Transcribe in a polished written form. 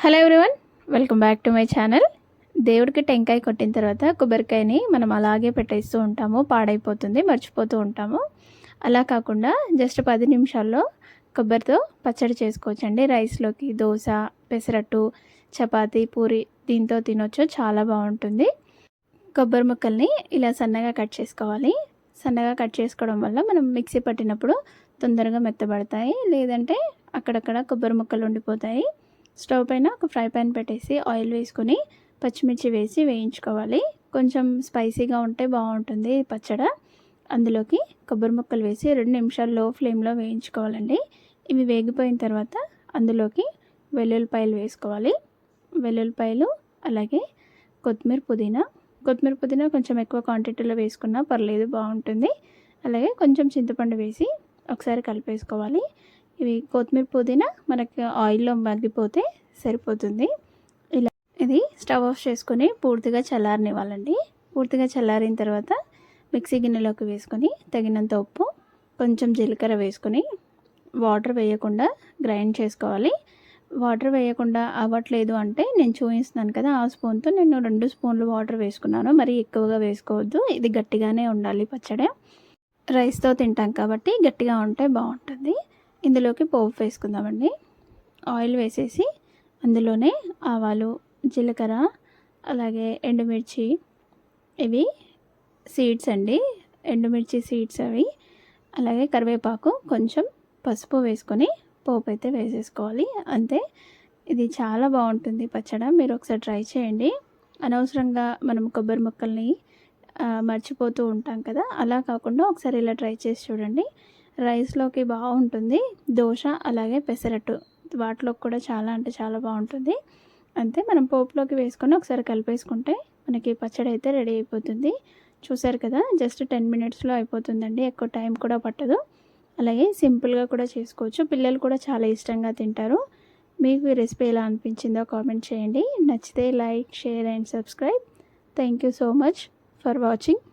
Hello everyone, welcome back to my channel. దేవుడికి టెంకాయ కొట్టిన తర్వాత కొబ్బరికాయని మనం అలాగే పెట్టేస్తూ ఉంటాము, పాడైపోతుంది, మర్చిపోతూ ఉంటాము. అలా కాకుండా జస్ట్ 10 నిమిషాల్లో కొబ్బరితో పచ్చడి చేసుకోవచ్చండి. రైస్లోకి, దోశ, పెసరట్టు, చపాతీ, పూరి దీంతో తినొచ్చు. చాలా బాగుంటుంది. కొబ్బరి ముక్కల్ని ఇలా సన్నగా కట్ చేసుకోవాలి. సన్నగా కట్ చేసుకోవడం వల్ల మనం మిక్సీ పట్టినప్పుడు తొందరగా మెత్తబడతాయి, లేదంటే అక్కడక్కడ కొబ్బరి ముక్కలు ఉండిపోతాయి. స్టవ్ పైన ఒక ఫ్రై పాన్ పెట్టేసి ఆయిల్ వేసుకొని పచ్చిమిర్చి వేసి వేయించుకోవాలి. కొంచెం స్పైసీగా ఉంటే బాగుంటుంది పచ్చడి. అందులోకి కొబ్బరి ముక్కలు వేసి 2 నిమిషాలు లో ఫ్లేమ్లో వేయించుకోవాలండి. ఇవి వేగిపోయిన తర్వాత అందులోకి వెల్లుల్లిపాయలు వేసుకోవాలి. వెల్లుల్లిపాయలు, అలాగే కొత్తిమీర పుదీనా కొంచెం ఎక్కువ క్వాంటిటీలో వేసుకున్నా పర్లేదు, బాగుంటుంది. అలాగే కొంచెం చింతపండు వేసి ఒకసారి కలిపేసుకోవాలి. ఇవి కొత్తిమీర పుదీనా మనకి ఆయిల్లో మగ్గిపోతే సరిపోతుంది. ఇలా ఇది స్టవ్ ఆఫ్ చేసుకొని పూర్తిగా చల్లారనివ్వాలండి. పూర్తిగా చల్లారిన తర్వాత మిక్సీ గిన్నెలోకి వేసుకొని తగినంత ఉప్పు, కొంచెం జీలకర్ర వేసుకొని వాటర్ వేయకుండా గ్రైండ్ చేసుకోవాలి. వాటర్ వేయకుండా అవ్వట్లేదు అంటే నేను చూపిస్తున్నాను కదా, ఆ స్పూన్తో నేను 2 స్పూన్లు వాటర్ వేసుకున్నాను. మరీ ఎక్కువగా వేసుకోవద్దు, ఇది గట్టిగానే ఉండాలి పచ్చడి. రైస్తో తింటాం కాబట్టి గట్టిగా ఉంటే బాగుంటుంది. ఇందులోకి పోపు వేసుకుందామండి. ఆయిల్ వేసేసి అందులోనే ఆవాలు, జీలకర్ర, అలాగే ఎండుమిర్చి, ఇవి సీడ్స్ అండి, ఎండుమిర్చి సీడ్స్ అవి, అలాగే కరివేపాకు, కొంచెం పసుపు వేసుకొని పోపు అయితే వేసేసుకోవాలి. అంతే, ఇది చాలా బాగుంటుంది పచ్చడి. మీరు ఒకసారి ట్రై చేయండి. అనవసరంగా మనం కొబ్బరి ముక్కల్ని మర్చిపోతూ ఉంటాం కదా, అలా కాకుండా ఒకసారి ఇలా ట్రై చేసి చూడండి. రైస్లోకి బాగుంటుంది. దోశ, అలాగే పెసరట్టు వాటిలోకి కూడా చాలా అంటే చాలా బాగుంటుంది. అంతే, మనం పోపులోకి వేసుకొని ఒకసారి కలిపేసుకుంటే మనకి పచ్చడి అయితే రెడీ అయిపోతుంది. చూసారు కదా, జస్ట్ 10 మినిట్స్లో అయిపోతుందండి, ఎక్కువ టైం కూడా పట్టదు. అలాగే సింపుల్గా కూడా చేసుకోవచ్చు. పిల్లలు కూడా చాలా ఇష్టంగా తింటారు. మీకు ఈ రెసిపీ ఎలా అనిపించిందో కామెంట్ చేయండి. నచ్చితే like, share and subscribe. Thank you so much for watching.